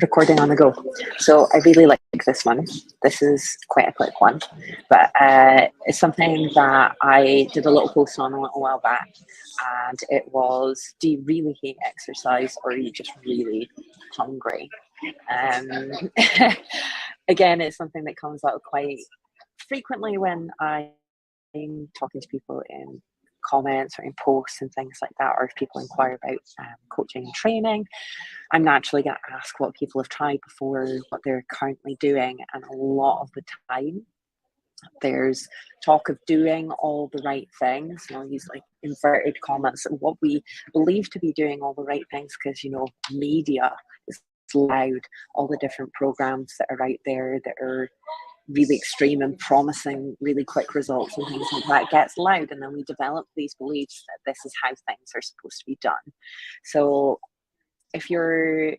Recording on the go. So I really like this one. This is quite a quick one, but it's something that I did a little post on a little while back, and it was, do you really hate exercise, or are you just really hungry? Again, it's something that comes out quite frequently when I'm talking to people in comments or in posts and things like that, or if people inquire about coaching and training. I'm naturally going to ask what people have tried before, what they're currently doing, and a lot of the time there's talk of doing all the right things. You know, use like inverted commas, what we believe to be doing all the right things, because, you know, media is loud, all the different programs that are out there that are really extreme and promising really quick results and things like that gets loud, and then we develop these beliefs that this is how things are supposed to be done. So if you're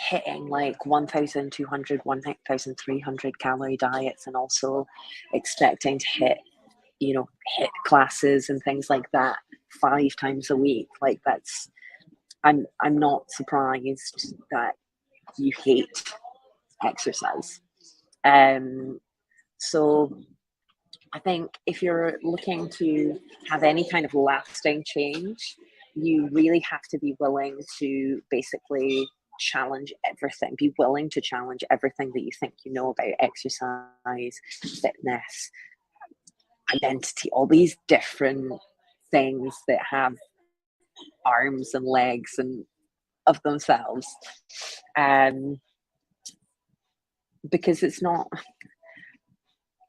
hitting like 1,200, 1,300 calorie diets, and also expecting to hit classes and things like that 5 times a week, like that's, I'm not surprised that you hate exercise. So I think if you're looking to have any kind of lasting change, you really have to be willing to basically challenge everything. Be willing to challenge everything that you think you know about exercise, fitness, identity, all these different things that have arms and legs and of themselves. Because it's not,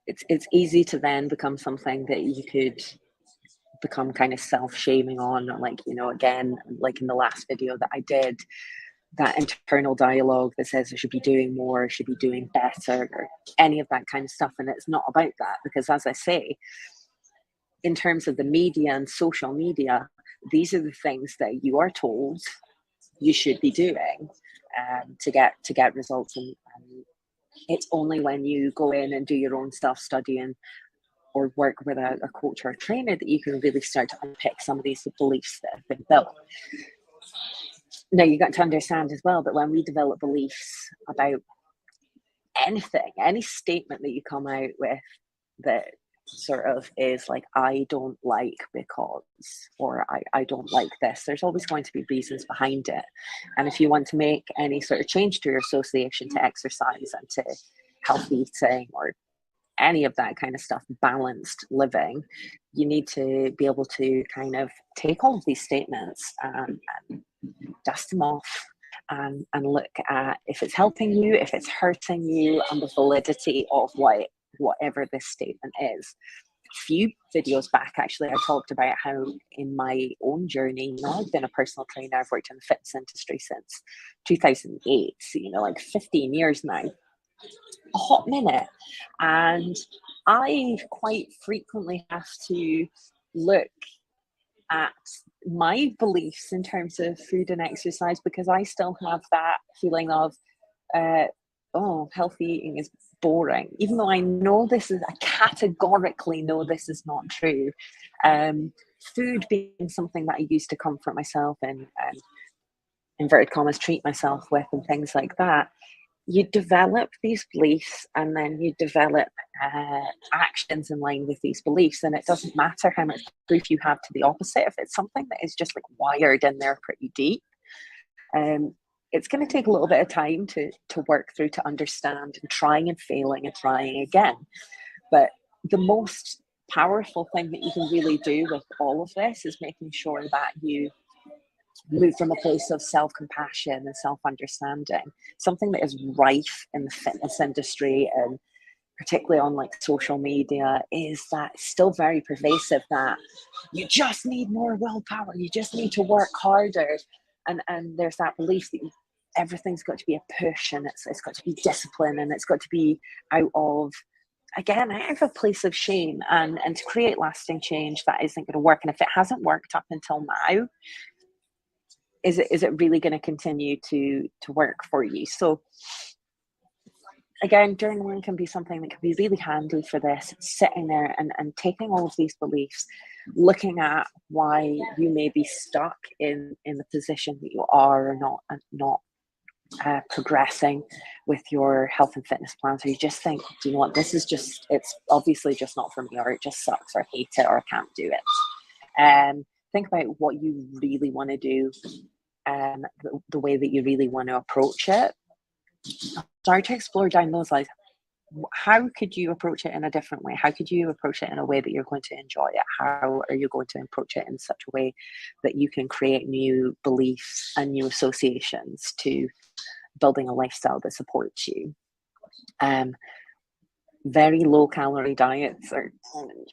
it's easy to then become something that you could become kind of self-shaming on, like, you know, again, like in the last video that I did, that internal dialogue that says I should be doing more, I should be doing better, or any of that kind of stuff. And it's not about that, because as I say, in terms of the media and social media, these are the things that you are told you should be doing to get results. And it's only when you go in and do your own self-study or work with a coach or a trainer that you can really start to unpick some of these beliefs that have been built. Now, you got to understand as well that when we develop beliefs about anything, any statement that you come out with that sort of is like, I don't like because, or I don't like this, there's always going to be reasons behind it. And if you want to make any sort of change to your association to exercise and to healthy eating or any of that kind of stuff, balanced living, you need to be able to kind of take all of these statements and dust them off and look at if it's helping you, if it's hurting you, and the validity of whatever this statement is. A few videos back, actually, I talked about how in my own journey, you know, I've been a personal trainer, I've worked in the fitness industry since 2008, so, you know, like 15 years now, a hot minute. And I quite frequently have to look at my beliefs in terms of food and exercise, because I still have that feeling of, healthy eating is boring, even though I categorically know this is not true. Food being something that I used to comfort myself and inverted commas treat myself with and things like that, you develop these beliefs and then you develop actions in line with these beliefs. And it doesn't matter how much proof you have to the opposite. If it's something that is just like wired in there pretty deep, it's going to take a little bit of time to work through, to understand, and trying and failing and trying again. But the most powerful thing that you can really do with all of this is making sure that you move from a place of self-compassion and self-understanding. Something that is rife in the fitness industry, and particularly on like social media, is that it's still very pervasive, that you just need more willpower, you just need to work harder, and there's that belief that everything's got to be a push, and it's got to be discipline, and it's got to be out of a place of shame, and to create lasting change that isn't going to work. And if it hasn't worked up until now, is it really going to continue to work for you? So again, journaling can be something that can be really handy for this, sitting there and taking all of these beliefs, looking at why you may be stuck in the position that you are, or not progressing with your health and fitness plans, or you just think, do you know what, this is just, it's obviously just not for me, or it just sucks, or I hate it, or I can't do it. Think about what you really want to do, the way that you really want to approach it. Start to explore down those lines. How could you approach it in a different way? How could you approach it in a way that you're going to enjoy it? How are you going to approach it in such a way that you can create new beliefs and new associations to building a lifestyle that supports you? Very low calorie diets are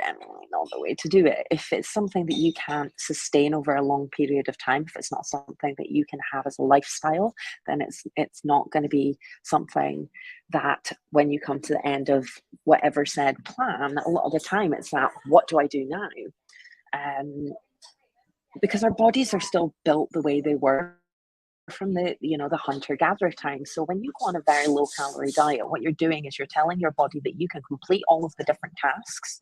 generally not the way to do it. If it's something that you can't sustain over a long period of time, if it's not something that you can have as a lifestyle, then it's not going to be something that when you come to the end of whatever said plan, a lot of the time it's that, what do I do now? Because our bodies are still built the way they were from the hunter-gatherer time. So when you go on a very low calorie diet, what you're doing is you're telling your body that you can complete all of the different tasks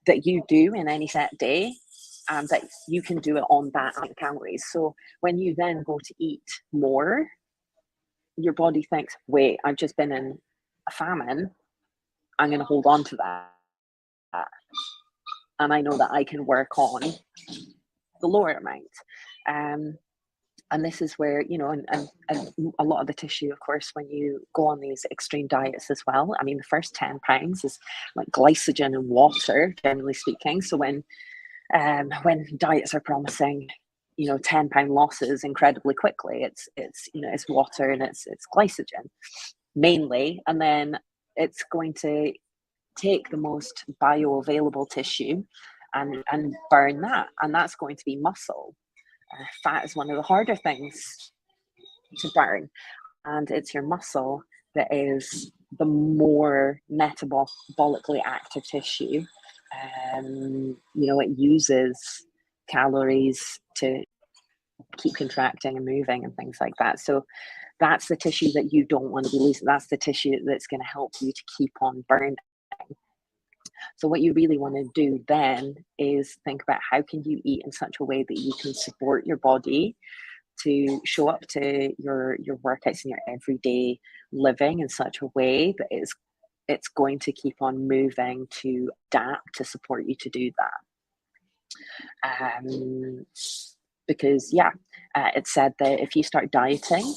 that you do in any set day, and that you can do it on that amount of calories. So when you then go to eat more, your body thinks, wait, I've just been in a famine, I'm going to hold on to that, and I know that I can work on the lower amount. And this is where, and a lot of the tissue, of course, when you go on these extreme diets as well, I mean, the first 10 pounds is like glycogen and water, generally speaking. So when diets are promising, 10-pound losses incredibly quickly, it's water and it's glycogen mainly. And then it's going to take the most bioavailable tissue and burn that. And that's going to be muscle. Fat is one of the harder things to burn, and it's your muscle that is the more metabolically active tissue. It uses calories to keep contracting and moving and things like that. So that's the tissue that you don't want to be losing. That's the tissue that's going to help you to keep on burning. So what you really want to do then is think about, how can you eat in such a way that you can support your body to show up to your workouts and your everyday living in such a way that it's going to keep on moving to adapt to support you to do that. Because it's said that if you start dieting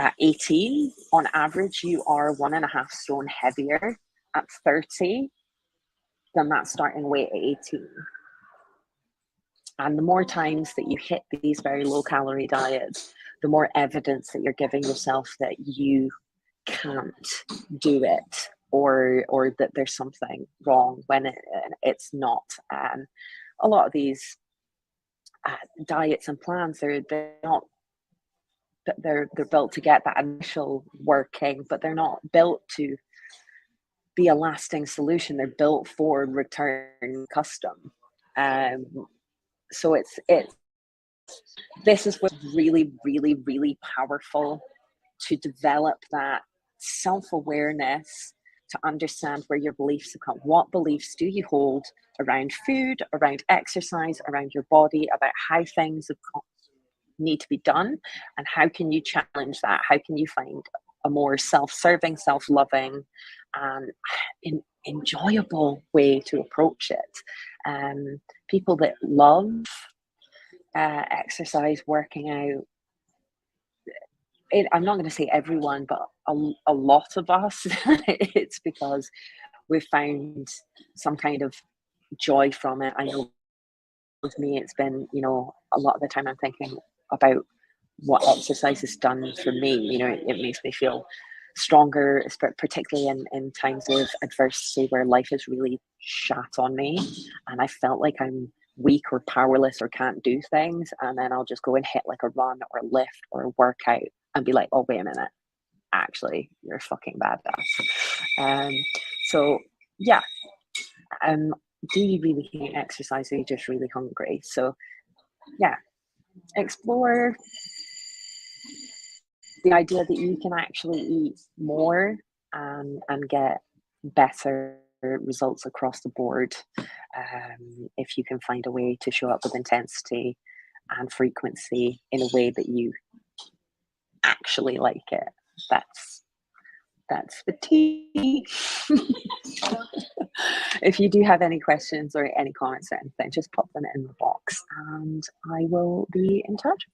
at 18, on average, you are 1.5 stone heavier at 30 than that starting weight at 18. And the more times that you hit these very low calorie diets, the more evidence that you're giving yourself that you can't do it, or that there's something wrong when it's not. A lot of these diets and plans, they're not, they're built to get that initial working, but they're not built to be a lasting solution. They're built for return custom. So this is what's really, really, really powerful, to develop that self-awareness, to understand where your beliefs have come. What beliefs do you hold around food, around exercise, around your body, about how things need to be done, and how can you challenge that? How can you find a more self-serving, self-loving, and enjoyable way to approach it? People that love exercise, working out, I'm not going to say everyone, but a lot of us, it's because we've found some kind of joy from it. I know with me, it's been, a lot of the time I'm thinking about what exercise has done for me. It makes me feel stronger, particularly in times of adversity where life has really shat on me and I felt like I'm weak or powerless or can't do things, and then I'll just go and hit like a run or a lift or a workout and be like, oh, wait a minute, actually, you're a fucking badass. So yeah, do you really hate exercise, or are you just really hungry? So yeah, explore the idea that you can actually eat more and get better results across the board, if you can find a way to show up with intensity and frequency in a way that you actually like it. That's the tea. If you do have any questions or any comments or anything, just pop them in the box and I will be in touch.